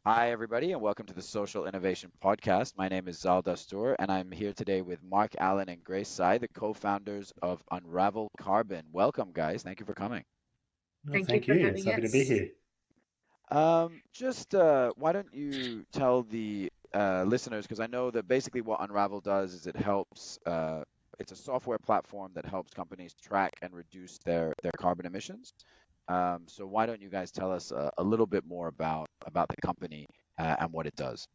Hi, everybody, and welcome to the Social Innovation Podcast. My name is Zal Dastur, and I'm here today with Mark, Allen, and Grace Sai, the co-founders of Unravel Carbon. Welcome, guys. Thank you for coming. Well, Thank you thank for you. It's having happy to be us. here. Why don't you tell the listeners, because I know that basically what Unravel does is it helps, it's a software platform that helps companies track and reduce their carbon emissions. So why don't you guys tell us a little bit more about the company and what it does?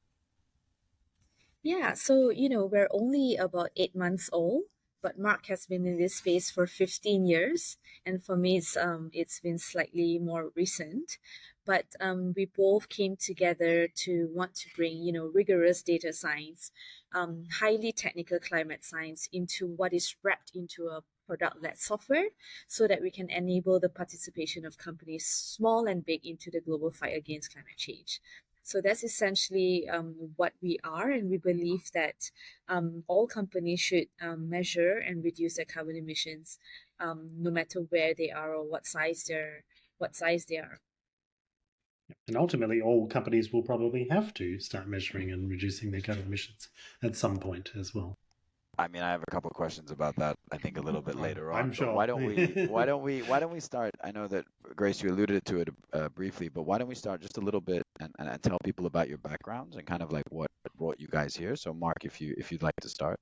Yeah, so we're only about 8 months old, but Mark has been in this space for 15 years, and for me, it's been slightly more recent. But we both came together to want to bring rigorous data science, highly technical climate science into what is wrapped into a product-led software, so that we can enable the participation of companies, small and big, into the global fight against climate change. So that's essentially what we are, and we believe that all companies should measure and reduce their carbon emissions, no matter where they are or what size they are. And ultimately, all companies will probably have to start measuring and reducing their carbon emissions at some point as well. I mean, I have a couple questions about that, I think a little bit later I'm on, but sure. why don't we start? I know that Grace, you alluded to it briefly, but why don't we start just a little bit and tell people about your backgrounds and kind of like what brought you guys here? So Mark, if you'd like to start.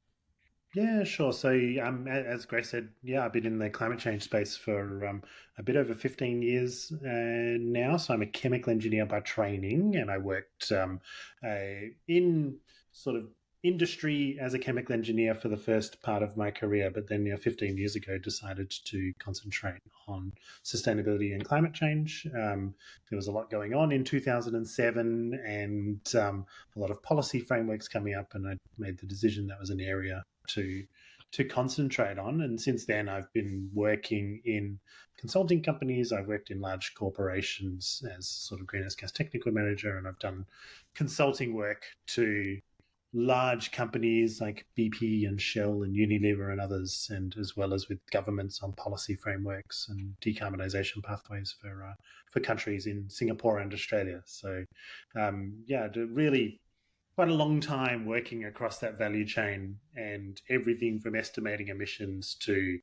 Yeah, sure. So, as Grace said, yeah, I've been in the climate change space for a bit over 15 years now. So, I'm a chemical engineer by training, and I worked in sort of industry as a chemical engineer for the first part of my career. But then, 15 years ago, decided to concentrate on sustainability and climate change. There was a lot going on in 2007, and a lot of policy frameworks coming up, and I made the decision that was an area to concentrate on. And since then, I've been working in consulting companies. I've worked in large corporations as sort of greenhouse gas technical manager, and I've done consulting work to large companies like BP and Shell and Unilever and others, and as well as with governments on policy frameworks and decarbonisation pathways for countries in Singapore and Australia. So, yeah, really quite a long time working across that value chain and everything from estimating emissions to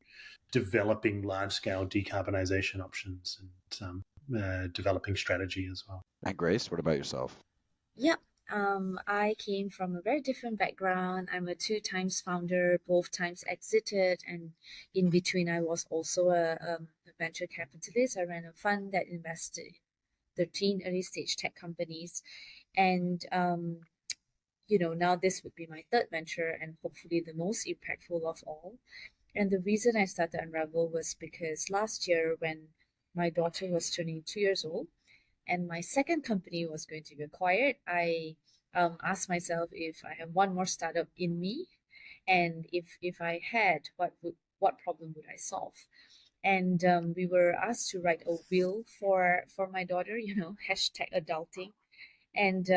developing large scale decarbonisation options and developing strategy as well. And Grace, what about yourself? Yep. I came from a very different background. I'm a two times founder, both times exited, and in between, I was also a venture capitalist. I ran a fund that invested in 13 early stage tech companies, and now this would be my third venture and hopefully the most impactful of all. And the reason I started Unravel was because last year, when my daughter was turning 2 years old and my second company was going to be acquired, I asked myself if I have one more startup in me, and if I had, what problem would I solve? And we were asked to write a will for my daughter, hashtag adulting. And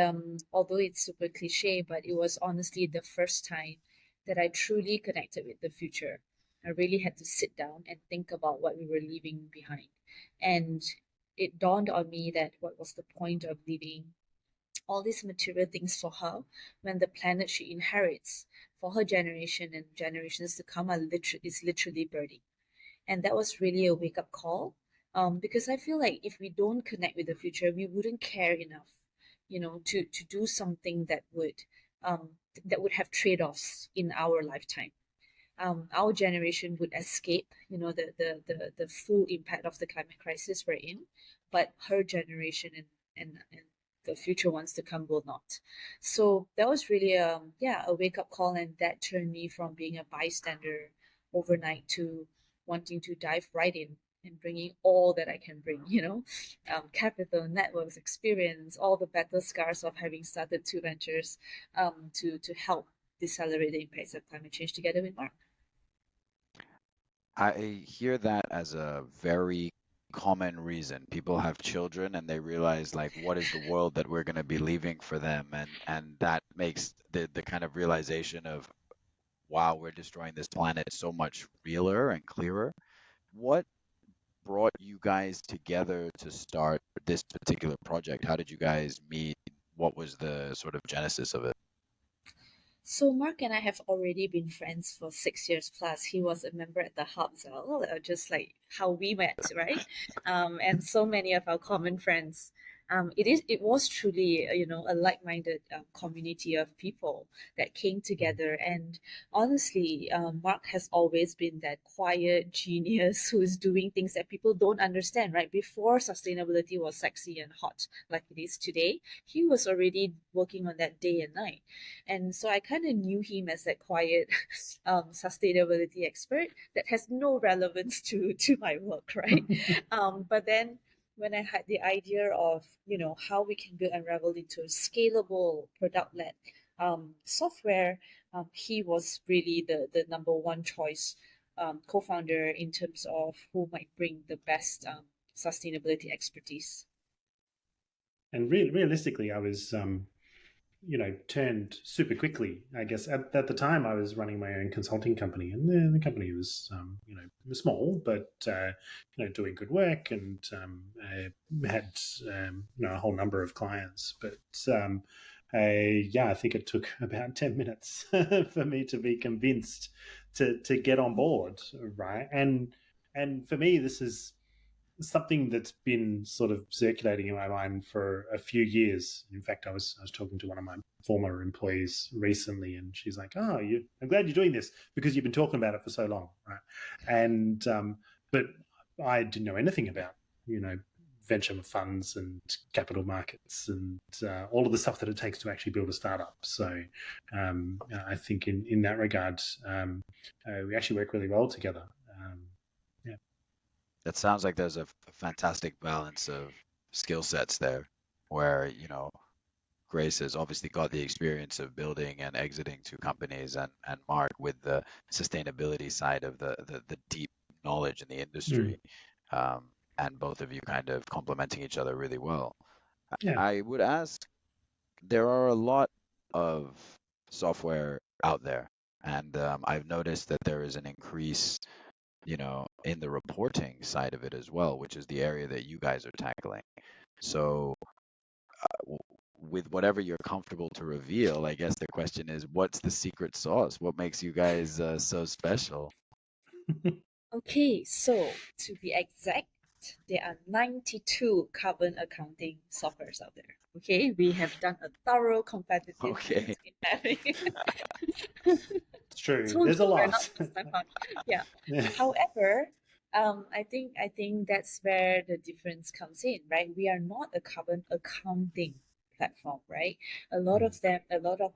although it's super cliche, but it was honestly the first time that I truly connected with the future. I really had to sit down and think about what we were leaving behind. And it dawned on me that what was the point of leaving all these material things for her when the planet she inherits for her generation and generations to come is literally burning. And that was really a wake up call, because I feel like if we don't connect with the future, we wouldn't care enough, to do something that would have trade offs in our lifetime. Our generation would escape, the full impact of the climate crisis we're in, but her generation and the future ones to come will not. So that was really a wake up call, and that turned me from being a bystander overnight to wanting to dive right in and bringing all that I can bring, capital, networks, experience, all the battle scars of having started two ventures, to help decelerate the impacts of climate change together with Mark. I hear that as a very common reason. People have children and they realize like what is the world that we're going to be leaving for them, and that makes the kind of realization of wow, we're destroying this planet so much realer and clearer. What brought you guys together to start this particular project? How did you guys meet? what was the sort of genesis of it? So Mark and I have already been friends for 6 years plus. He was a member at the Hub, Zal, just like how we met, right? And so many of our common friends. It was truly a like-minded community of people that came together. And honestly, Mark has always been that quiet genius who is doing things that people don't understand, right? Before sustainability was sexy and hot like it is today, he was already working on that day and night. And so I kind of knew him as that quiet sustainability expert that has no relevance to my work, right? But then when I had the idea of, how we can build Unravel into a scalable product-led software, he was really the number one choice co-founder in terms of who might bring the best sustainability expertise. And realistically, I was turned super quickly. I guess at the time I was running my own consulting company, and the company was, was small, but doing good work, and I had a whole number of clients. But I think it took about 10 minutes for me to be convinced to get on board, right? And for me, this is something that's been sort of circulating in my mind for a few years. In fact, I was talking to one of my former employees recently, and she's like, "Oh, I'm glad you're doing this because you've been talking about it for so long, right?" And but I didn't know anything about venture funds and capital markets and all of the stuff that it takes to actually build a startup. So I think in that regard, we actually work really well together. Yeah. That sounds like there's a fantastic balance of skill sets there, where, Grace has obviously got the experience of building and exiting two companies, and Mark with the sustainability side of the deep knowledge in the industry, and both of you kind of complementing each other really well. Yeah. I would ask, there are a lot of software out there, and I've noticed that there is an increase, in the reporting side of it as well, which is the area that you guys are tackling. So, with whatever you're comfortable to reveal, I guess the question is, what's the secret sauce? What makes you guys so special? Okay, so to be exact, there are 92 carbon accounting softwares out there. Okay, we have done a thorough competitiveness Okay. in having. It's true. Told There's a you we're lot. not first time found. Yeah. Yeah. However, I think that's where the difference comes in, right? We are not a carbon accounting platform, right? A lot of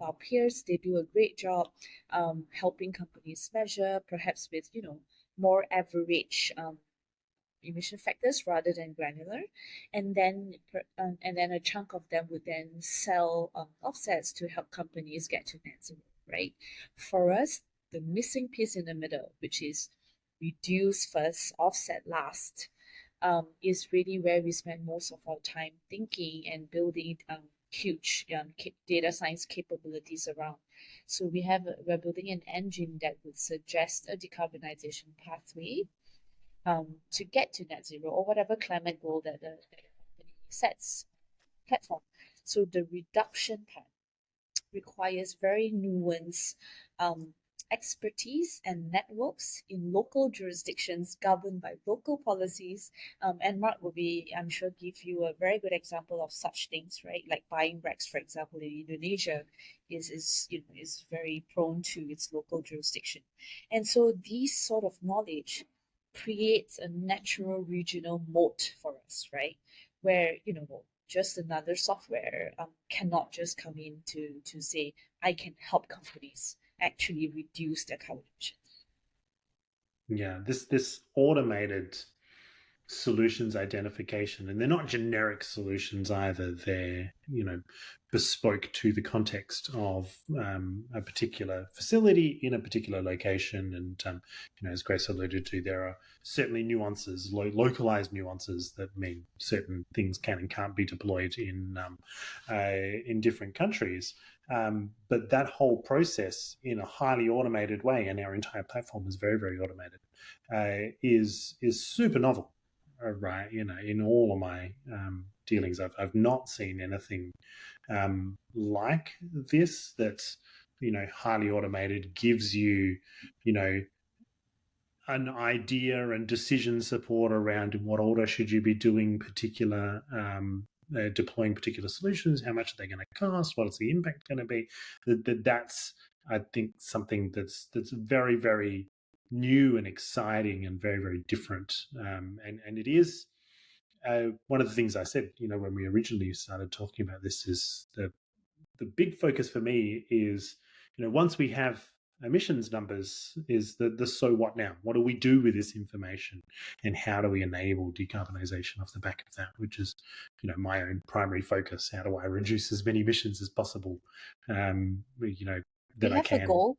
our peers, they do a great job helping companies measure, perhaps with more average emission factors rather than granular, and then a chunk of them would then sell offsets to help companies get to net zero, right? For us, the missing piece in the middle, which is reduce first, offset last, is really where we spend most of our time thinking and building huge data science capabilities around. So we're building an engine that would suggest a decarbonization pathway to get to net zero or whatever climate goal that the company sets platform. So the reduction part requires very nuanced expertise and networks in local jurisdictions governed by local policies. And Mark will be, I'm sure, give you a very good example of such things, right? Like buying regs, for example, in Indonesia is very prone to its local jurisdiction. And so these sort of knowledge creates a natural regional moat for us, right? Where, just another software cannot just come in to say, I can help companies actually reduce their carbon emissions. Yeah, this automated solutions identification, and they're not generic solutions either. They're bespoke to the context of a particular facility in a particular location. And as Grace alluded to, there are certainly nuances, localized nuances that mean certain things can and can't be deployed in different countries. But that whole process in a highly automated way, and our entire platform is very, very automated, is super novel. Right, in all of my dealings, I've not seen anything like this that's, highly automated, gives you, an idea and decision support around in what order should you be doing particular deploying particular solutions, how much are they going to cost, what is the impact going to be. That's, I think, something that's very, very new and exciting and very, very different. And it is one of the things I said, when we originally started talking about this, is the big focus for me is, once we have emissions numbers, is the so what now? What do we do with this information, and how do we enable decarbonisation off the back of that? Which is, my own primary focus. How do I reduce as many emissions as possible? That We I have a can. goal.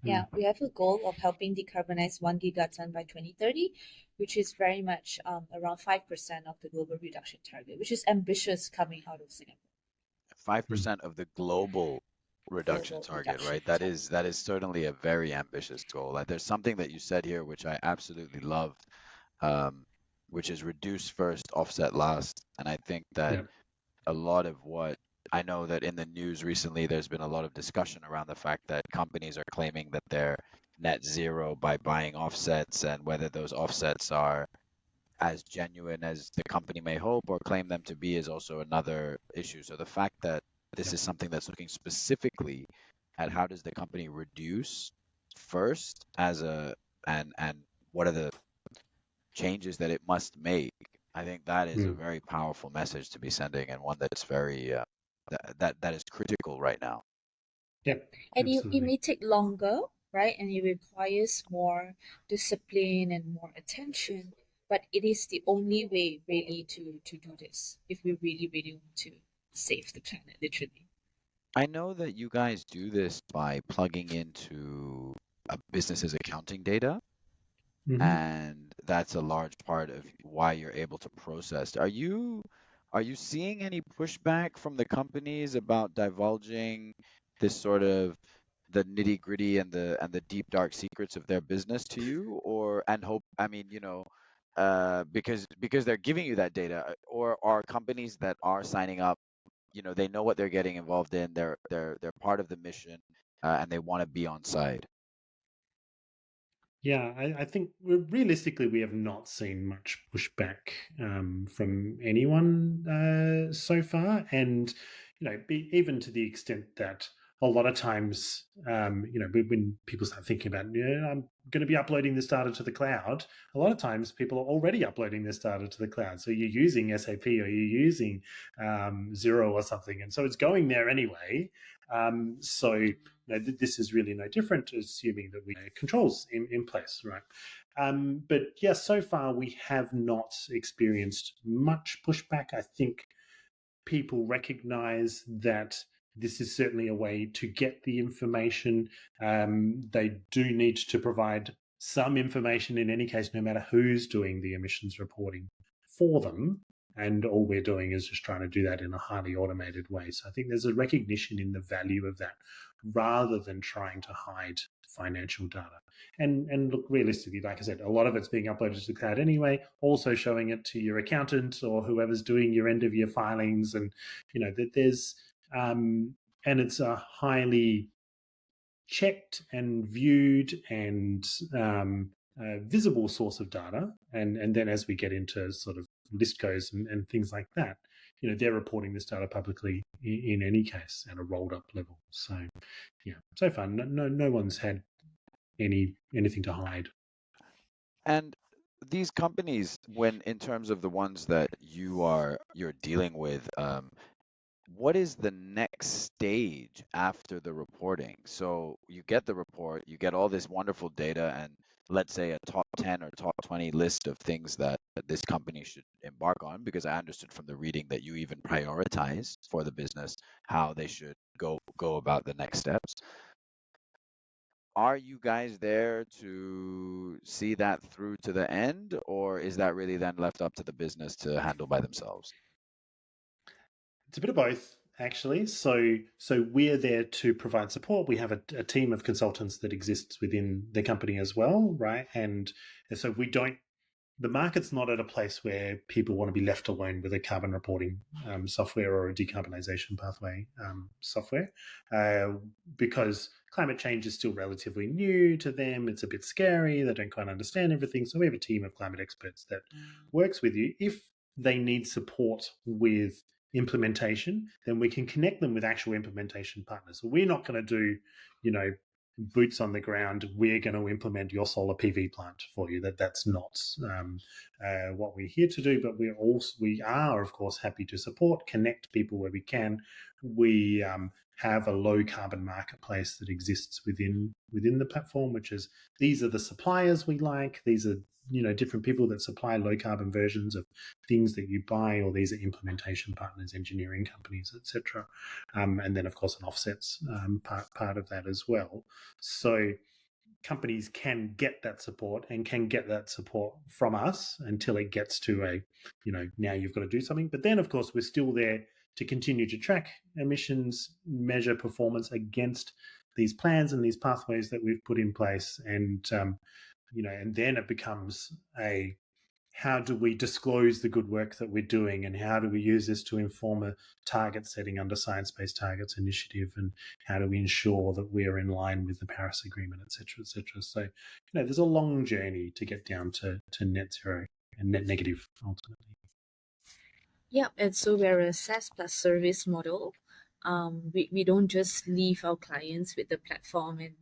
Yeah, we have a goal of helping decarbonize 1 gigaton by 2030, which is very much around 5% of the global reduction target, which is ambitious coming out of Singapore. 5% of the global reduction target, right? That is certainly a very ambitious goal. Like, there's something that you said here which I absolutely loved, which is reduce first, offset last. And I think that a lot of what I know that in the news recently, there's been a lot of discussion around the fact that companies are claiming that they're net zero by buying offsets, and whether those offsets are as genuine as the company may hope or claim them to be is also another issue. So the fact that this is something that's looking specifically at how does the company reduce first and what are the changes that it must make, I think that is a very powerful message to be sending, and one that's very that is critical right now. Yeah, and it may take longer, right? And it requires more discipline and more attention, but it is the only way really to do this if we really, really want to save the planet, literally. I know that you guys do this by plugging into a business's accounting data, and that's a large part of why you're able to process. Are you seeing any pushback from the companies about divulging this sort of the nitty gritty and the deep dark secrets of their business to you, or and hope I mean because they're giving you that data, or are companies that are signing up, they know what they're getting involved in, they're part of the mission, and they want to be on side? Yeah, I think realistically we have not seen much pushback from anyone so far, and even to the extent that a lot of times, when people start thinking about, I'm going to be uploading this data to the cloud, a lot of times people are already uploading this data to the cloud. So you're using SAP or you're using Xero or something, and so it's going there anyway. So this is really no different, assuming that we have controls in place, right? But yeah, so far we have not experienced much pushback. I think people recognize that this is certainly a way to get the information. They do need to provide some information in any case, no matter who's doing the emissions reporting for them. And all we're doing is just trying to do that in a highly automated way. So I think there's a recognition in the value of that rather than trying to hide financial data. And look, realistically, like I said, a lot of it's being uploaded to the cloud anyway, also showing it to your accountant or whoever's doing your end of year filings. And, that there's, and it's a highly checked and viewed and visible source of data. And then as we get into sort of listcos and things like that, they're reporting this data publicly in any case at a rolled up level. So yeah, so far no one's had anything to hide. And these companies, when in terms of the ones that you're dealing with, what is the next stage after the reporting? So you get the report, you get all this wonderful data, and let's say a top 10 or top 20 list of things that this company should embark on, because I understood from the reading that you even prioritize for the business how they should go about the next steps. Are you guys there to see that through to the end, or is that really then left up to the business to handle by themselves? It's a bit of both, actually. So we're there to provide support. We have a team of consultants that exists within the company as well, right? And so we don't the market's not at a place where people want to be left alone with a carbon reporting software or a decarbonisation pathway software, because climate change is still relatively new to them. It's a bit scary. They don't quite understand everything. So we have a team of climate experts that works with you. If they need support with implementation, then we can connect them with actual implementation partners. So we're not going to do, boots on the ground, we're going to implement your solar PV plant for you. That's not what we're here to do, but we are of course happy to support, connect people where we can. We have a low carbon marketplace that exists within the platform, which is, these are the suppliers we like. These are different people that supply low carbon versions of things that you buy, or these are implementation partners, engineering companies, etc. And then of course an offsets part of that as well. So companies can get that support, and can get that support from us until it gets to a, now you've got to do something. But then of course we're still there to continue to track emissions, measure performance against these plans and these pathways that we've put in place. And and then it becomes a, how do we disclose the good work that we're doing, and how do we use this to inform a target setting under Science-Based Targets Initiative, and how do we ensure that we're in line with the Paris Agreement, et cetera, et cetera. So, there's a long journey to get down to net zero and net negative ultimately. Yeah, and so we're a SaaS plus service model. We don't just leave our clients with the platform and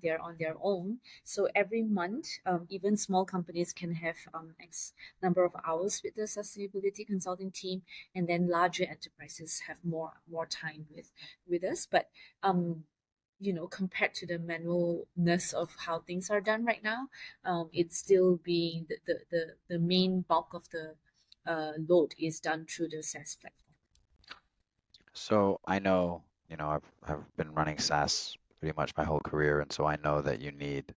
they're on their own. So every month, even small companies can have X number of hours with the sustainability consulting team, and then larger enterprises have more time with us. But compared to the manualness of how things are done right now, it's still being the main bulk of the load is done through the SaaS platform. So I know, I've been running SaaS pretty much my whole career, and so I know that you need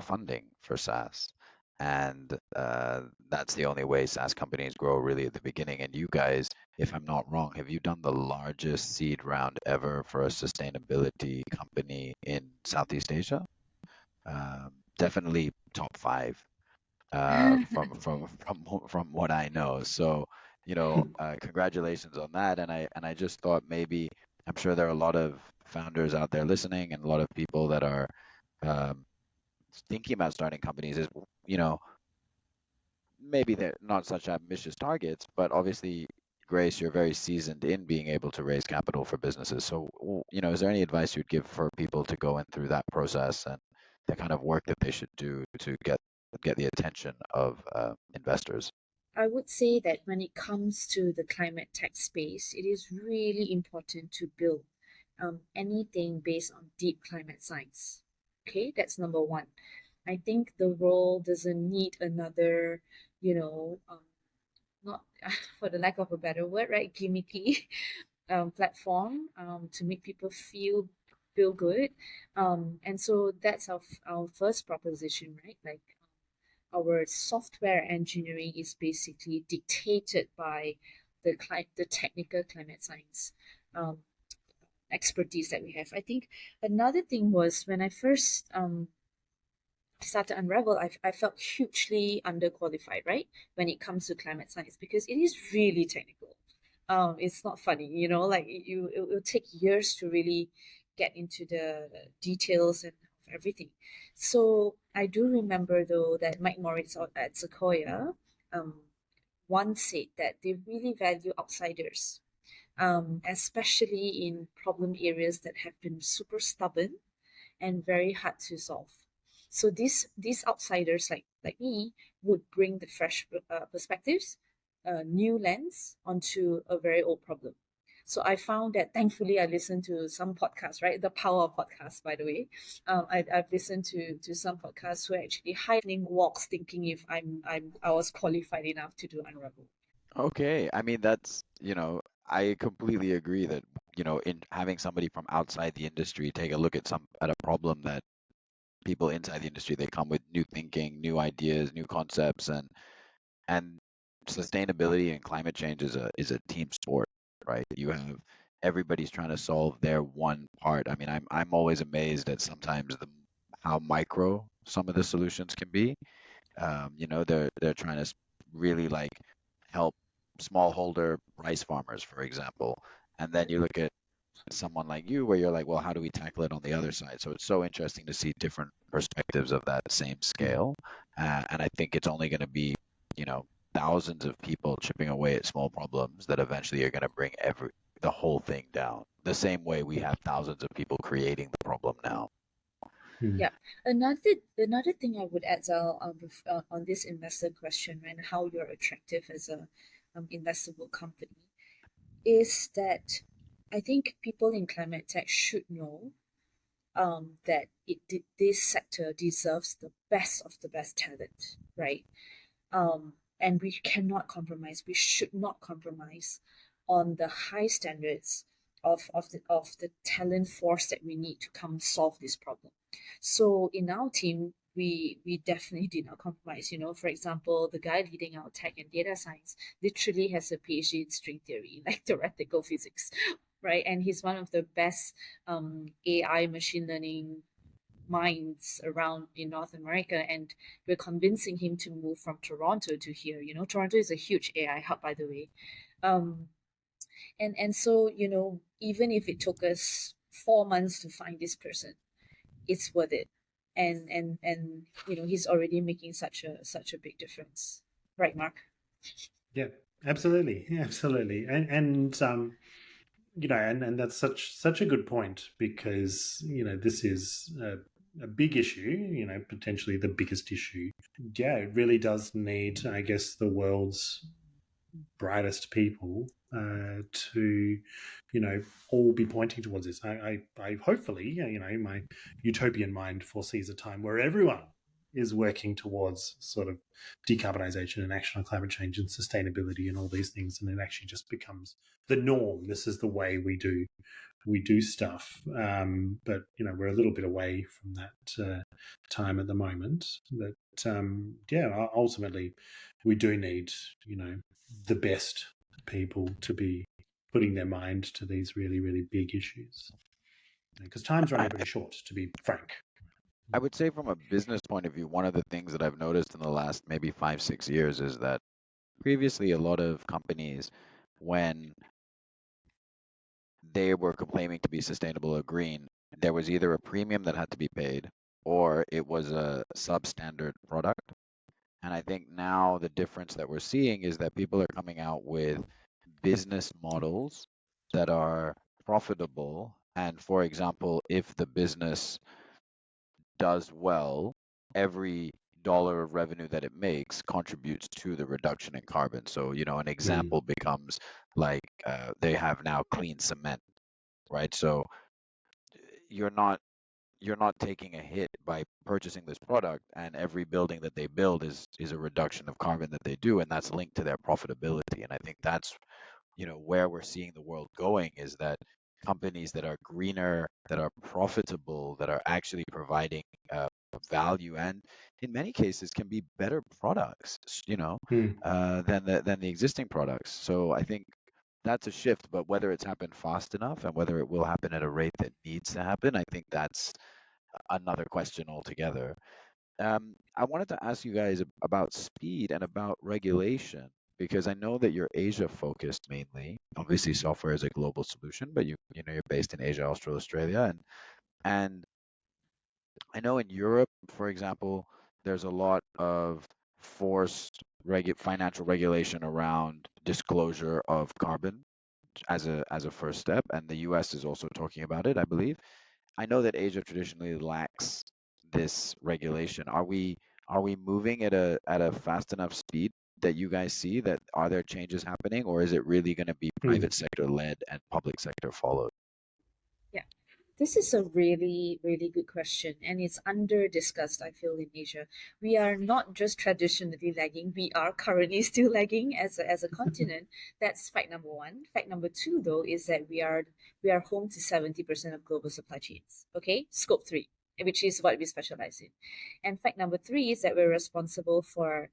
funding for SaaS, and that's the only way SaaS companies grow really at the beginning. And you guys, if I'm not wrong, have you done the largest seed round ever for a sustainability company in Southeast Asia? Definitely top five from what I know. So, congratulations on that. And I just thought maybe, I'm sure there are a lot of founders out there listening, and a lot of people that are um, thinking about starting companies. Is maybe they're not such ambitious targets, but obviously, Grace, you're very seasoned in being able to raise capital for businesses. So, is there any advice you'd give for people to go in through that process, and the kind of work that they should do to get the attention of investors? I would say that when it comes to the climate tech space, it is really important to build anything based on deep climate science. Okay, that's number one. I think the world doesn't need another, not for the lack of a better word, right, gimmicky platform to make people feel good. And so that's our first proposition, right? Like our software engineering is basically dictated by the technical climate science expertise that we have. I think another thing was when I first started Unravel, I felt hugely underqualified, right, when it comes to climate science, because it is really technical. It's not funny, like it will take years to really get into the details and of everything. So I do remember though that Mike Moritz at Sequoia once said that they really value outsiders, especially in problem areas that have been super stubborn and very hard to solve. So these outsiders like me would bring the fresh perspectives, new lens onto a very old problem. So I found that thankfully I listened to some podcasts, right? The power of podcasts, by the way. I've listened to some podcasts who are actually hiking walks, thinking if I was qualified enough to do Unravel. Okay, I mean that's, I completely agree that, in having somebody from outside the industry take a look at a problem that people inside the industry, they come with new thinking, new ideas, new concepts, and sustainability and climate change is a team sport, right? You have everybody's trying to solve their one part. I mean, I'm always amazed at sometimes how micro some of the solutions can be. They're trying to really like help smallholder rice farmers, for example. And then you look at someone like you where you're like, well, how do we tackle it on the other side? So it's so interesting to see different perspectives of that same scale. And I think it's only going to be, thousands of people chipping away at small problems that eventually are going to bring the whole thing down. The same way we have thousands of people creating the problem now. Yeah. Another thing I would add, Zal, on this investor question, right, and how you're attractive as a investable company, is that I think people in climate tech should know that this sector deserves the best of the best talent, right? And we cannot compromise. We should not compromise on the high standards of the talent force that we need to come solve this problem. So in our team, we definitely did not compromise. For example, the guy leading our tech and data science literally has a PhD in string theory, like theoretical physics, right? And he's one of the best AI machine learning minds around in North America, and we're convincing him to move from Toronto to here. Toronto is a huge AI hub, by the way. And so, even if it took us 4 months to find this person, it's worth it. And he's already making such a big difference. Right, Mark? Yeah, absolutely. Yeah, absolutely. And that's such a good point, because, this is a big issue, potentially the biggest issue. Yeah, it really does need, I guess, the world's brightest people to, all be pointing towards this. I hopefully, my utopian mind foresees a time where everyone is working towards sort of decarbonization and action on climate change and sustainability and all these things, and it actually just becomes the norm. This is the way we do stuff. But we're a little bit away from that time at the moment. But ultimately, we do need the best people to be putting their mind to these really, really big issues, because time's running pretty short, to be frank. I would say from a business point of view, one of the things that I've noticed in the last maybe 5, 6 years is that previously a lot of companies, when they were claiming to be sustainable or green, there was either a premium that had to be paid or it was a substandard product. And I think now the difference that we're seeing is that people are coming out with business models that are profitable. And for example, if the business does well, every dollar of revenue that it makes contributes to the reduction in carbon. So, an example becomes like they have now clean cement, right? So you're not taking a hit by purchasing this product, and every building that they build is a reduction of carbon that they do, and that's linked to their profitability. And I think that's where we're seeing the world going, is that companies that are greener, that are profitable, that are actually providing value, and in many cases can be better products, than the existing products. So I think that's a shift, but whether it's happened fast enough and whether it will happen at a rate that needs to happen, I think that's another question altogether. I wanted to ask you guys about speed and about regulation, because I know that you're Asia focused mainly. Obviously, software is a global solution, but you're based in Asia, Australia, and I know in Europe, for example, there's a lot of forced financial regulation around disclosure of carbon as a first step, and the US is also talking about it, I believe. I know that Asia traditionally lacks this regulation. Are we moving at a fast enough speed that you guys see? That are there changes happening, or is it really going to be private sector led and public sector followed? Yeah. This is a really, really good question, and it's under discussed, I feel, in Asia. We are not just traditionally lagging, we are currently still lagging as a continent. That's fact number one. Fact number two, though, is that we are home to 70% of global supply chains. Okay? Scope 3, which is what we specialize in. And fact number three is that we're responsible for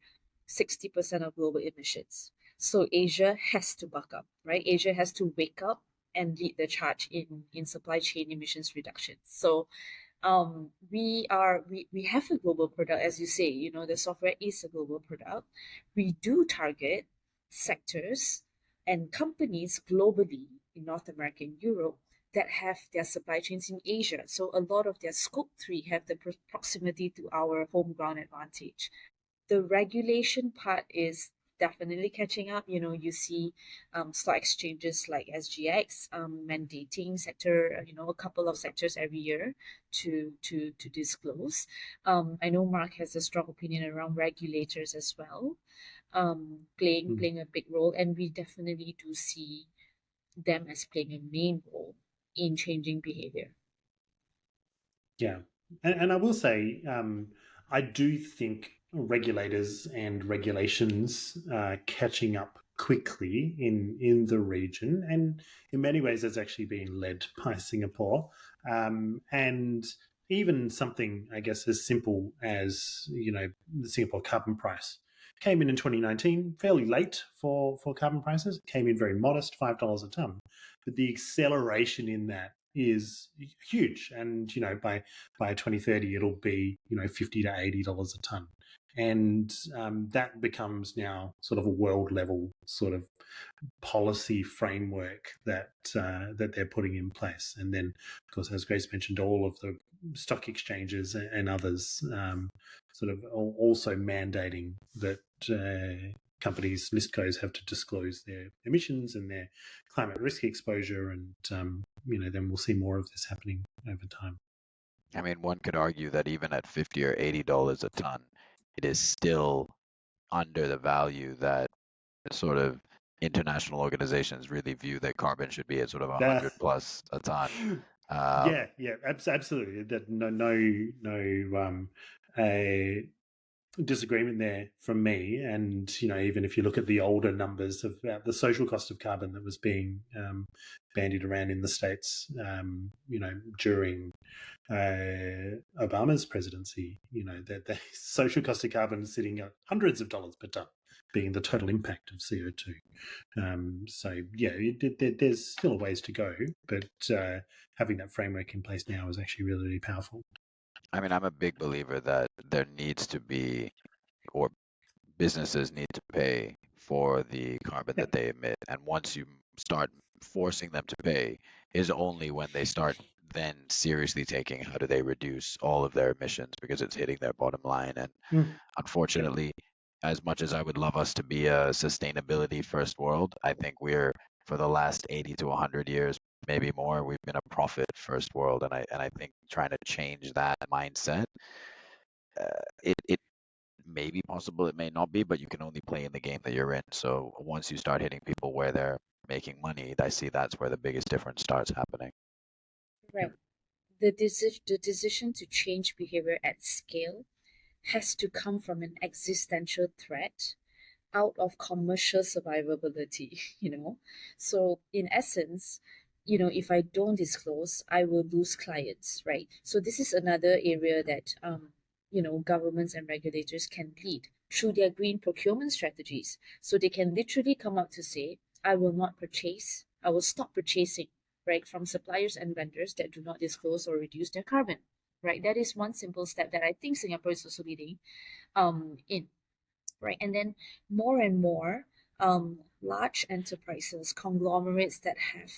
60% of global emissions. So Asia has to buck up, right? Asia has to wake up and lead the charge in supply chain emissions reduction. So We have a global product, as you say, the software is a global product. We do target sectors and companies globally in North America and Europe that have their supply chains in Asia. So a lot of their scope 3 have the proximity to our home ground advantage. The regulation part is definitely catching up. You see stock exchanges like SGX mandating sector, a couple of sectors every year to disclose. I know Mark has a strong opinion around regulators as well, playing a big role, and we definitely do see them as playing a main role in changing behavior. Yeah. And I will say, I do think regulators and regulations are catching up quickly in the region. And in many ways, it's actually being led by Singapore. And even something, I guess, as simple as, the Singapore carbon price came in 2019, fairly late for carbon prices. It came in very modest, $5 a ton. But the acceleration in that is huge. And, by 2030, it'll be, $50 to $80 a ton. And that becomes now sort of a world level sort of policy framework that they're putting in place. And then, of course, as Grace mentioned, all of the stock exchanges and others sort of also mandating that companies, listcos, have to disclose their emissions and their climate risk exposure. And, then we'll see more of this happening over time. I mean, one could argue that even at $50 or $80 a ton, it is still under the value that sort of international organizations really view that carbon should be at sort of 100 plus a ton. Yeah, absolutely. That no disagreement there from me. And even if you look at the older numbers of the social cost of carbon that was being bandied around in the States, during Obama's presidency, that the social cost of carbon is sitting at hundreds of dollars per ton, being the total impact of CO2. So yeah, there's still a ways to go, but having that framework in place now is actually really, really powerful. I mean, I'm a big believer that there needs to be, or businesses need to pay for the carbon that they emit. And once you start forcing them to pay, is only when they start then seriously taking how do they reduce all of their emissions, because it's hitting their bottom line. And unfortunately, as much as I would love us to be a sustainability first world, I think we're, for the last 80 to 100 years, maybe more, we've been a profit first world. And I think trying to change that mindset, it may be possible, it may not be, but you can only play in the game that you're in. So once you start hitting people where they're making money, I see that's where the biggest difference starts happening. Right. The decision to change behavior at scale has to come from an existential threat out of commercial survivability, So in essence, if I don't disclose, I will lose clients, right? So this is another area that, governments and regulators can lead through their green procurement strategies. So they can literally come out to say, I will not purchase, I will stop purchasing, right, from suppliers and vendors that do not disclose or reduce their carbon, right? That is one simple step that I think Singapore is also leading in. Right. And then more and more large enterprises, conglomerates that have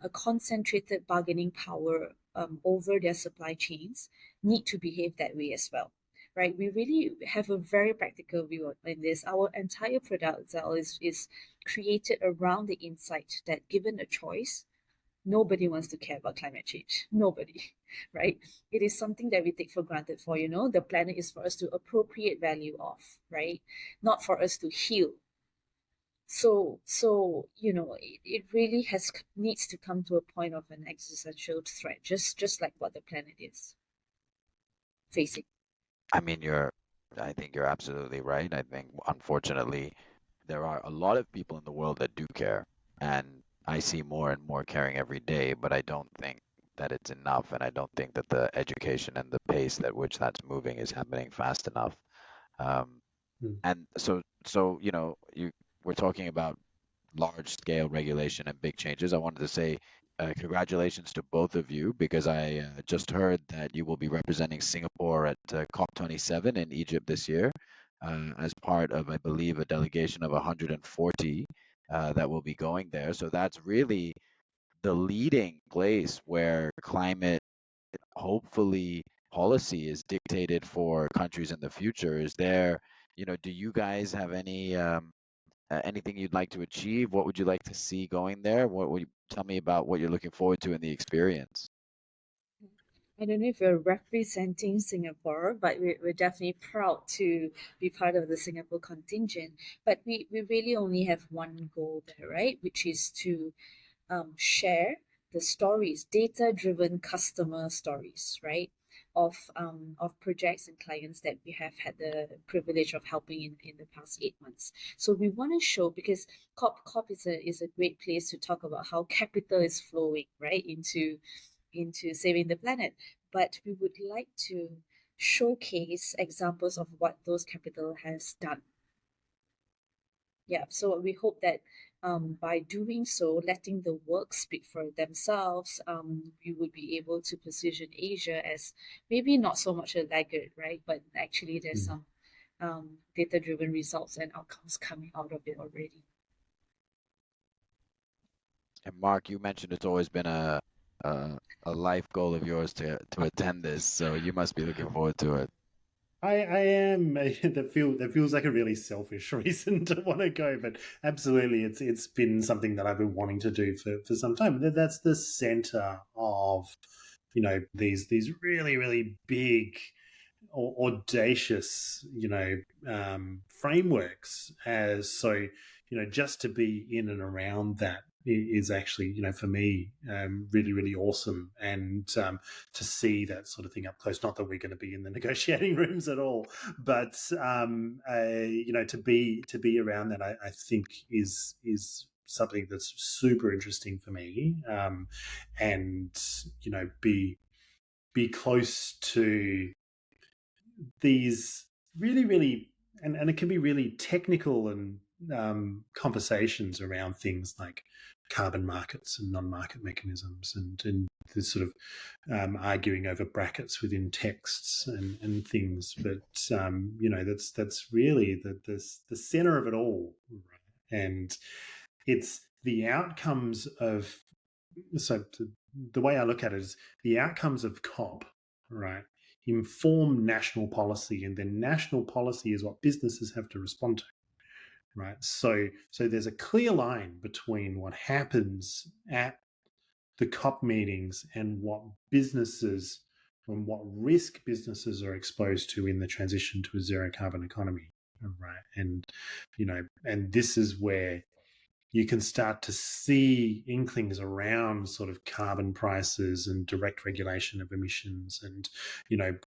a concentrated bargaining power over their supply chains need to behave that way as well. Right. We really have a very practical view in this. Our entire product, Zal, is created around the insight that given a choice, nobody wants to care about climate change. Nobody, right? It is something that we take for granted for, the planet is for us to appropriate value of, right? Not for us to heal. So it really needs to come to a point of an existential threat, just like what the planet is facing. I mean, I think you're absolutely right. I think, unfortunately, there are a lot of people in the world that do care, and I see more and more caring every day, but I don't think that it's enough, and I don't think that the education and the pace at which that's moving is happening fast enough. And so we're talking about large scale regulation and big changes. I wanted to say, congratulations to both of you because I just heard that you will be representing Singapore at COP27 in Egypt this year as part of, I believe, a delegation of 140 that will be going there. So that's really the leading place where climate, hopefully, policy is dictated for countries in the future. Is there, do you guys have anything you'd like to achieve? What would you like to see going there? What would you tell me about what you're looking forward to in the experience? I don't know if we're representing Singapore, but we're definitely proud to be part of the Singapore contingent. But we really only have one goal there, right? Which is to share the stories, data-driven customer stories, right? Of projects and clients that we have had the privilege of helping in the past 8 months. So we want to show, because COP is a great place to talk about how capital is flowing right into saving the planet. But we would like to showcase examples of what those capital has done. Yeah, so we hope that by doing so, letting the work speak for themselves, we would be able to position Asia as maybe not so much a laggard, right? But actually, there's some data-driven results and outcomes coming out of it already. And Mark, you mentioned it's always been a life goal of yours to attend this, so you must be looking forward to it. I am. That feels like a really selfish reason to want to go, but absolutely, it's been something that I've been wanting to do for some time. That's the center of, these really really big, audacious, frameworks. As so, just to be in and around that is actually, for me, really, really awesome. And to see that sort of thing up close, not that we're going to be in the negotiating rooms at all, but, to be around that, I think is something that's super interesting for me. And, be close to these really, really, and it can be really technical and conversations around things like carbon markets and non-market mechanisms, and this sort of arguing over brackets within texts and things. But that's really the center of it all, right? And it's the outcomes of. So the way I look at it is the outcomes of COP, right, inform national policy, and then national policy is what businesses have to respond to, right? So there's a clear line between what happens at the COP meetings and what businesses and what risk businesses are exposed to in the transition to a zero carbon economy, right? And and this is where you can start to see inklings around sort of carbon prices and direct regulation of emissions, and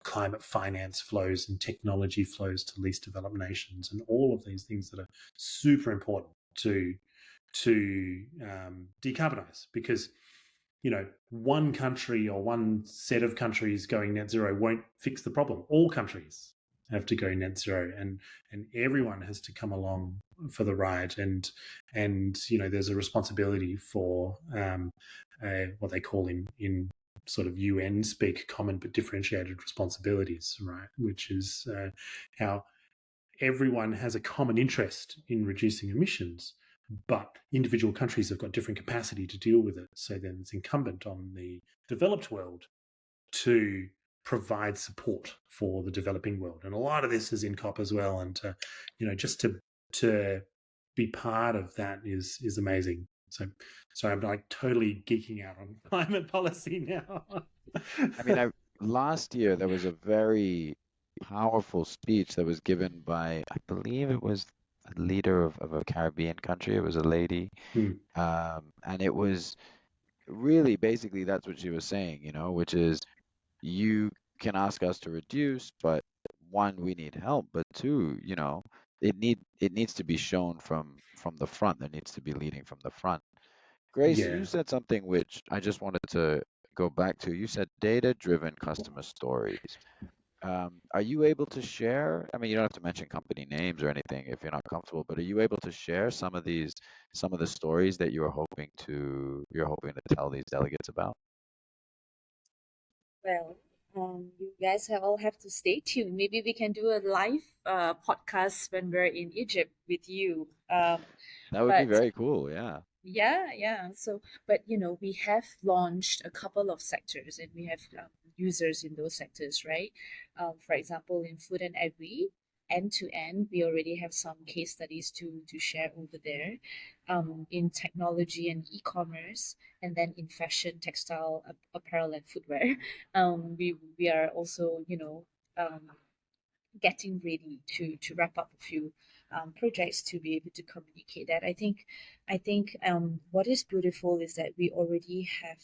climate finance flows and technology flows to least developed nations, and all of these things that are super important to decarbonize. Because one country or one set of countries going net zero won't fix the problem. All countries have to go net zero, and everyone has to come along for the ride. And there's a responsibility for what they call in sort of UN speak, common but differentiated responsibilities, right? Which is how everyone has a common interest in reducing emissions, but individual countries have got different capacity to deal with it. So then it's incumbent on the developed world to provide support for the developing world. And a lot of this is in COP as well. And just to be part of that is amazing. So I'm like totally geeking out on climate policy now. I mean, last year there was a very powerful speech that was given by, I believe it was a leader of a Caribbean country. It was a lady. And it was really basically that's what she was saying, which is you can ask us to reduce, but one, we need help, but two, it needs to be shown from the front. There needs to be leading from the front. Grace, Yeah. you said something which I just wanted to go back to. You said data-driven customer stories. Are you able to share? I mean, you don't have to mention company names or anything if you're not comfortable, but are you able to share some of the stories that you're hoping to tell these delegates about? Well, you guys all have to stay tuned. Maybe we can do a live podcast when we're in Egypt with you. That would be But very cool. Yeah. yeah. So, but we have launched a couple of sectors, and we have users in those sectors, right? For example, in food and agri, end to end, we already have some case studies to share over there. In technology and e-commerce, and then in fashion, textile, apparel, and footwear. We are also, um, getting ready to wrap up a few projects to be able to communicate that. I think what is beautiful is that we already have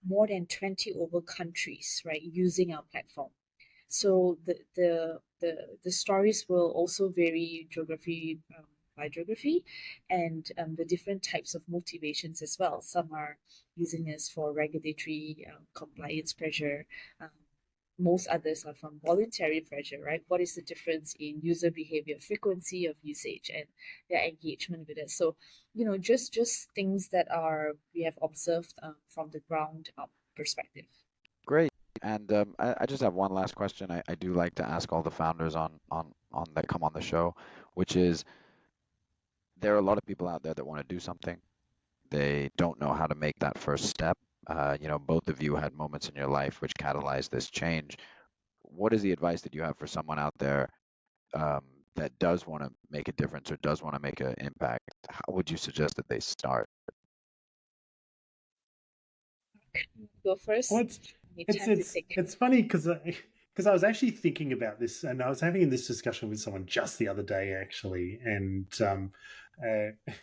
more than 20 over countries, right, using our platform. So the stories will also vary geography by geography, and the different types of motivations as well. Some are using us for regulatory compliance pressure. Um, most others are from voluntary pressure, right? What is the difference in user behavior, frequency of usage, and their engagement with it? So, just things that are we have observed from the ground up perspective. Great. And I just have one last question. I do like to ask all the founders on that come on the show, which is there are a lot of people out there that want to do something. They don't know how to make that first step. Both of you had moments in your life which catalyzed this change. What is the advice that you have for someone out there um, that does want to make a difference or does want to make an impact? How would you suggest that they start? Go first. Well, Need it's time to it's think. it's funny because I was actually thinking about this, and I was having this discussion with someone just the other day, actually, and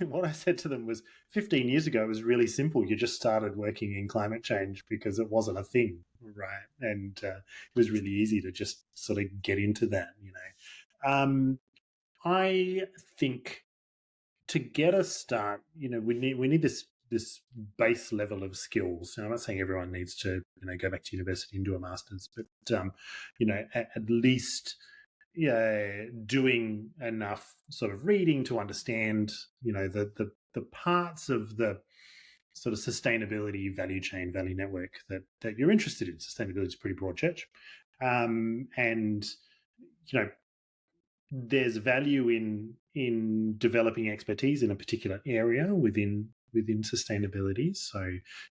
what I said to them was 15 years ago it was really simple. You just started working in climate change because it wasn't a thing, right? And it was really easy to just sort of get into that. I think to get a start, we need this base level of skills. Now, I'm not saying everyone needs to go back to university and do a master's, but at least doing enough sort of reading to understand the parts of the sort of sustainability value chain, value network that you're interested in. Sustainability is a pretty broad church, and you know there's value in developing expertise in a particular area within sustainability. So,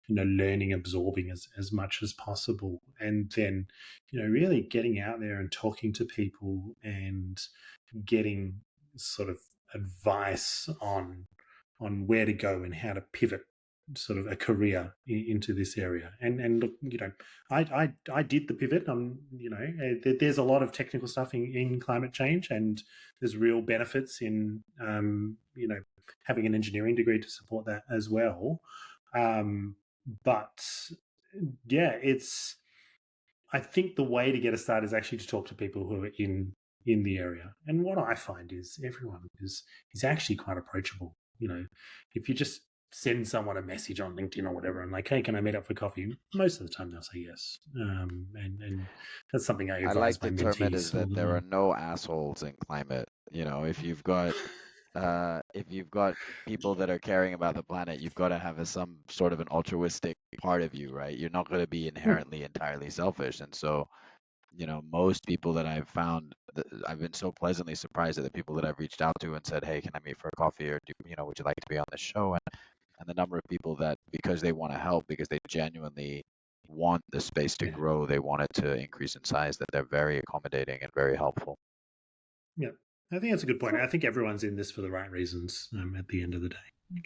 learning, absorbing as much as possible, and then, really getting out there and talking to people and getting sort of advice on where to go and how to pivot sort of a career into this area. And look, I did the pivot. There's a lot of technical stuff in climate change, and there's real benefits in having an engineering degree to support that as well. But yeah, I think the way to get a start is actually to talk to people who are in the area. And what I find is everyone is actually quite approachable. If you just send someone a message on LinkedIn or whatever, and like, hey, can I meet up for coffee? Most of the time they'll say yes. And that's something I I advise like my to term it as mentees all that the there are time. no assholes in climate. If you've got people that are caring about the planet, you've got to have some sort of an altruistic part of you, right? You're not going to be Hmm. inherently entirely selfish. And so, most people that I've found, I've been so pleasantly surprised at the people that I've reached out to and said, hey, can I meet for a coffee or would you like to be on the show? And the number of people that, because they want to help, because they genuinely want the space to Yeah. grow, they want it to increase in size, that they're very accommodating and very helpful. Yeah. I think that's a good point. So, I think everyone's in this for the right reasons at the end of the day.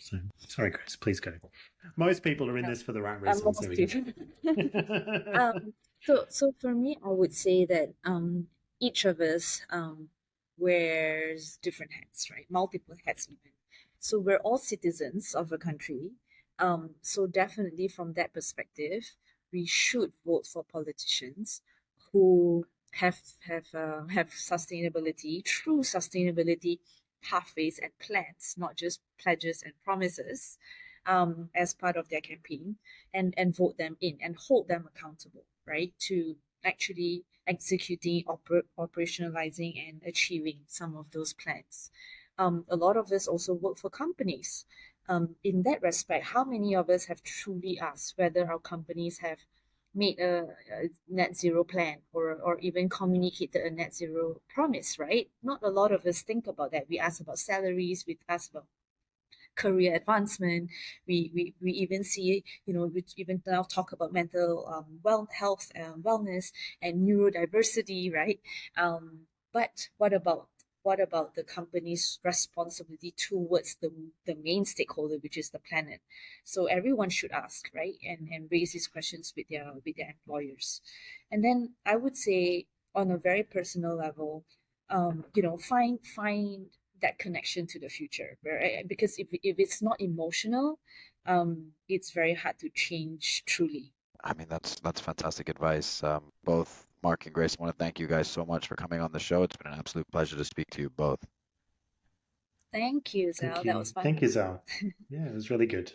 So, sorry, Chris, please go. Most people are in this for the right reasons. There most we people. go. um, so for me, I would say that each of us wears different hats, right? Multiple hats even. So we're all citizens of a country. So definitely from that perspective, we should vote for politicians who have sustainability, true sustainability pathways and plans, not just pledges and promises, as part of their campaign, and vote them in and hold them accountable, right? To actually executing, operationalizing, and achieving some of those plans. A lot of us also work for companies. In that respect, how many of us have truly asked whether our companies have made a net zero plan, or even communicated a net zero promise, right? Not a lot of us think about that. We ask about salaries, we ask about career advancement. We even see, we even now talk about mental health and wellness and neurodiversity, right? But what about the company's responsibility towards the main stakeholder, which is the planet? So everyone should ask, right, and raise these questions with their employers. And then I would say, on a very personal level, find that connection to the future, right? Because if it's not emotional, it's very hard to change truly. I mean, that's fantastic advice. Both Mark and Grace, I want to thank you guys so much for coming on the show. It's been an absolute pleasure to speak to you both. Thank you, Thank Zal. That you. was fun. Thank you, Zal. Yeah, it was really good.